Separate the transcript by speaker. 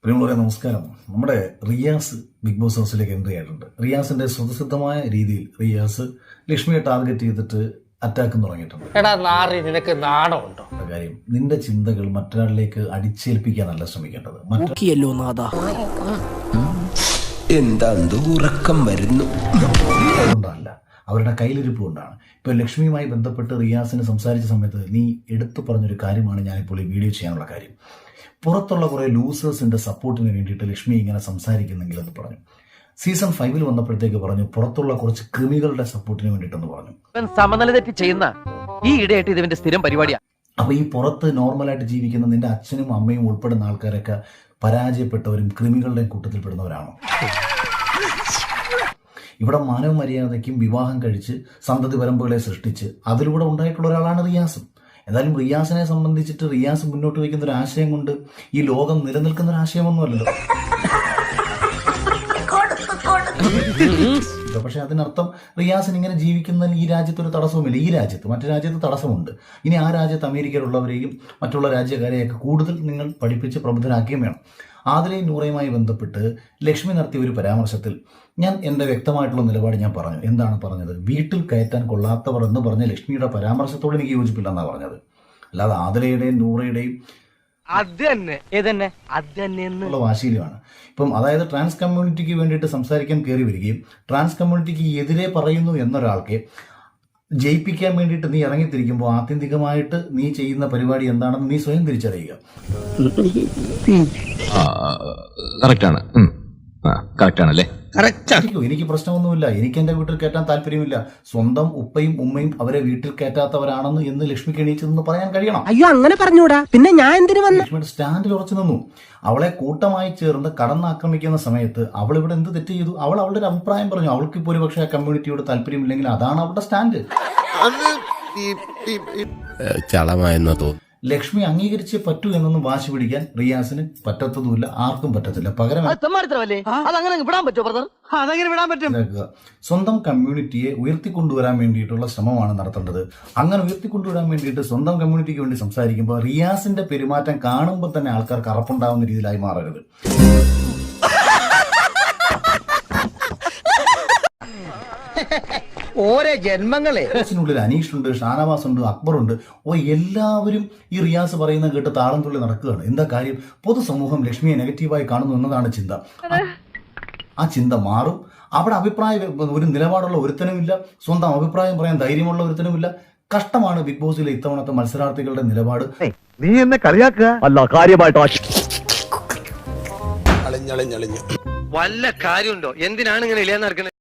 Speaker 1: പ്രിയമുള്ളവരെ നമസ്കാരം. നമ്മുടെ റിയാസ് ബിഗ് ബോസ് ഹൗസിലേക്ക് എൻട്രി ആയിട്ടുണ്ട്. റിയാസിന്റെ സ്വതസിദ്ധമായ രീതിയിൽ റിയാസ് ലക്ഷ്മിയെ ടാർഗറ്റ് ചെയ്തിട്ട് അറ്റാക്ക് തുടങ്ങിയിട്ടുണ്ട്.
Speaker 2: നിനക്ക് നാണമുണ്ടോ?
Speaker 1: കാര്യം നിന്റെ ചിന്തകൾ മറ്റൊരാളിലേക്ക് അടിച്ചേൽപ്പിക്കാനല്ല ശ്രമിക്കേണ്ടത്,
Speaker 3: ഉറക്കം വരുന്നു
Speaker 1: കൊണ്ടല്ല, അവരുടെ കയ്യിലിരിപ്പ് കൊണ്ടാണ്. ഇപ്പൊ ലക്ഷ്മിയുമായി ബന്ധപ്പെട്ട് റിയാസിന് സംസാരിച്ച സമയത്ത് നീ എടുത്തു പറഞ്ഞൊരു കാര്യമാണ് ഞാനിപ്പോൾ ഈ വീഡിയോ ചെയ്യാനുള്ള കാര്യം. പുറത്തുള്ള കുറെ ലൂസേഴ്സിന്റെ സപ്പോർട്ടിന് വേണ്ടിയിട്ട് ലക്ഷ്മി ഇങ്ങനെ സംസാരിക്കുന്നെങ്കിൽ എന്ന് പറഞ്ഞു. സീസൺ 5 വന്നപ്പോഴത്തേക്ക് പറഞ്ഞു പുറത്തുള്ള കുറച്ച് കൃമികളുടെ സപ്പോർട്ടിന് വേണ്ടിയിട്ടെന്ന് പറഞ്ഞു.
Speaker 2: സമനില തെറ്റി ചെയ്യുന്ന ഈ ഇടയായിട്ട് ഇതിന്റെ സ്ഥിരം പരിപാടിയാണ്.
Speaker 1: അപ്പൊ ഈ പുറത്ത് നോർമലായിട്ട് ജീവിക്കുന്ന നിന്റെ അച്ഛനും അമ്മയും ഉൾപ്പെടുന്ന ആൾക്കാരൊക്കെ പരാജയപ്പെട്ടവരും ക്രിമികളുടെയും കൂട്ടത്തിൽപ്പെടുന്നവരാണോ? ഇവിടെ മാനവ മര്യാദയ്ക്കും വിവാഹം കഴിച്ച് സന്തതി പരമ്പുകളെ സൃഷ്ടിച്ച് അതിലൂടെ ഉണ്ടായിട്ടുള്ള ഒരാളാണ് റിയാസും. എന്തായാലും റിയാസിനെ സംബന്ധിച്ചിട്ട് റിയാസ് മുന്നോട്ട് വയ്ക്കുന്ന ഒരു ആശയം കൊണ്ട് ഈ ലോകം നിലനിൽക്കുന്ന ഒരു ആശയമൊന്നുമല്ലല്ലോ. പക്ഷെ അതിനർത്ഥം റിയാസിന് ഇങ്ങനെ ജീവിക്കുന്നതിന് ഈ രാജ്യത്ത് ഒരു തടസ്സവുമില്ല. ഈ രാജ്യത്ത് മറ്റു രാജ്യത്ത് തടസ്സമുണ്ട്. ഇനി ആ രാജ്യത്ത് അമേരിക്കയിലുള്ളവരെയും മറ്റുള്ള രാജ്യക്കാരെയൊക്കെ കൂടുതൽ നിങ്ങൾ പഠിപ്പിച്ച് പ്രബുദ്ധരാക്കുകയും വേണം. ആദിലയും നൂറയുമായി ബന്ധപ്പെട്ട് ലക്ഷ്മി നടത്തിയ ഒരു പരാമർശത്തിൽ ഞാൻ എൻ്റെ വ്യക്തമായിട്ടുള്ള നിലപാട് ഞാൻ പറഞ്ഞു. എന്താണ് പറഞ്ഞത്? വീട്ടിൽ കയറ്റാൻ കൊള്ളാത്തവർ എന്ന് പറഞ്ഞ ലക്ഷ്മിയുടെ പരാമർശത്തോട് എനിക്ക് യോജിപ്പില്ലെന്നാണ് പറഞ്ഞത്. അല്ലാതെ ആദിലയുടെയും നൂറയുടെയും വാശിയിലുമാണ്. ഇപ്പം അതായത് ട്രാൻസ് കമ്മ്യൂണിറ്റിക്ക് വേണ്ടിയിട്ട് സംസാരിക്കാൻ കയറി വരികയും ട്രാൻസ് കമ്മ്യൂണിറ്റിക്ക് എതിരെ പറയുന്നു എന്നൊരാൾക്ക് ജയിപ്പിക്കാൻ വേണ്ടിയിട്ട് നീ ഇറങ്ങിത്തിരിക്കുമ്പോൾ ആത്യന്തികമായിട്ട് നീ ചെയ്യുന്ന പരിപാടി എന്താണെന്ന് നീ സ്വയം തിരിച്ചറിയുക. എനിക്ക് പ്രശ്നമൊന്നുമില്ല. എനിക്ക് എന്റെ വീട്ടിൽ കയറ്റാൻ താല്പര്യമില്ല. സ്വന്തം ഉപ്പയും ഉമ്മയും അവരെ വീട്ടിൽ കയറ്റാത്തവരാണെന്ന് എന്ന് ലക്ഷ്മിക്ക് എണീച്ചെന്ന് പറയാൻ കഴിയണം.
Speaker 4: അയ്യോ അങ്ങനെ പറഞ്ഞൂടാ, പിന്നെ ഞാൻ എന്തിനു വന്നു?
Speaker 1: ലക്ഷ്മിയുടെ സ്റ്റാൻഡിൽ ഉറച്ചു നിന്നു. അവളെ കൂട്ടമായി ചേർന്ന് കടന്നാക്രമിക്കുന്ന സമയത്ത് അവൾ ഇവിടെ എന്ത് തെറ്റ് ചെയ്തു? അവൾ അവളുടെ ഒരു അഭിപ്രായം പറഞ്ഞു. അവൾക്ക് ഇപ്പോൾ ഒരു പക്ഷേ ആ കമ്മ്യൂണിറ്റിയോട് താല്പര്യമില്ലെങ്കിൽ അതാണ് അവളുടെ സ്റ്റാൻഡ്. ലക്ഷ്മി അംഗീകരിച്ചേ പറ്റൂ എന്നൊന്നും വാശി പിടിക്കാൻ റിയാസിന് പറ്റത്തതുമില്ല, ആർക്കും പറ്റത്തില്ല. പകരം സ്വന്തം കമ്മ്യൂണിറ്റിയെ ഉയർത്തിക്കൊണ്ടുവരാൻ വേണ്ടിയിട്ടുള്ള ശ്രമമാണ് നടത്തേണ്ടത്. അങ്ങനെ ഉയർത്തിക്കൊണ്ടുവരാൻ വേണ്ടിയിട്ട് സ്വന്തം കമ്മ്യൂണിറ്റിക്ക് വേണ്ടി സംസാരിക്കുമ്പോൾ റിയാസിന്റെ പെരുമാറ്റം കാണുമ്പോൾ തന്നെ ആൾക്കാർക്ക് അറപ്പുണ്ടാവുന്ന രീതിയിലായി മാറരുത്.
Speaker 2: ഓരോ ജന്മങ്ങളെ
Speaker 1: ിനുള്ളിൽ അനീഷുണ്ട്, ഷാനവാസ് ഉണ്ട്, അക്ബർ ഉണ്ട്. എല്ലാവരും ഈ റിയാസ് പറയുന്ന കേട്ട് താളം തുള്ളി നടക്കുകയാണ്. എന്താ കാര്യം? പൊതുസമൂഹം ലക്ഷ്മിയെ നെഗറ്റീവായി കാണുന്നു എന്നതാണ് ചിന്ത. ആ ചിന്ത മാറും. അവിടെ ഒരു നിലപാടുള്ള ഒരുത്തനുമില്ല, സ്വന്തം അഭിപ്രായം പറയാൻ ധൈര്യമുള്ള ഒരുത്തനുമില്ല. കഷ്ടമാണ് ബിഗ് ബോസിലെ ഇത്തവണത്തെ മത്സരാർത്ഥികളുടെ നിലപാട്.
Speaker 5: നീ എന്നെ കളിയാക്കുക അല്ല, കാര്യമായിട്ട്
Speaker 2: വല്ല കാര്യമുണ്ടോ? എന്തിനാണ് ഇങ്ങനെ ഇല്ലാന്ന്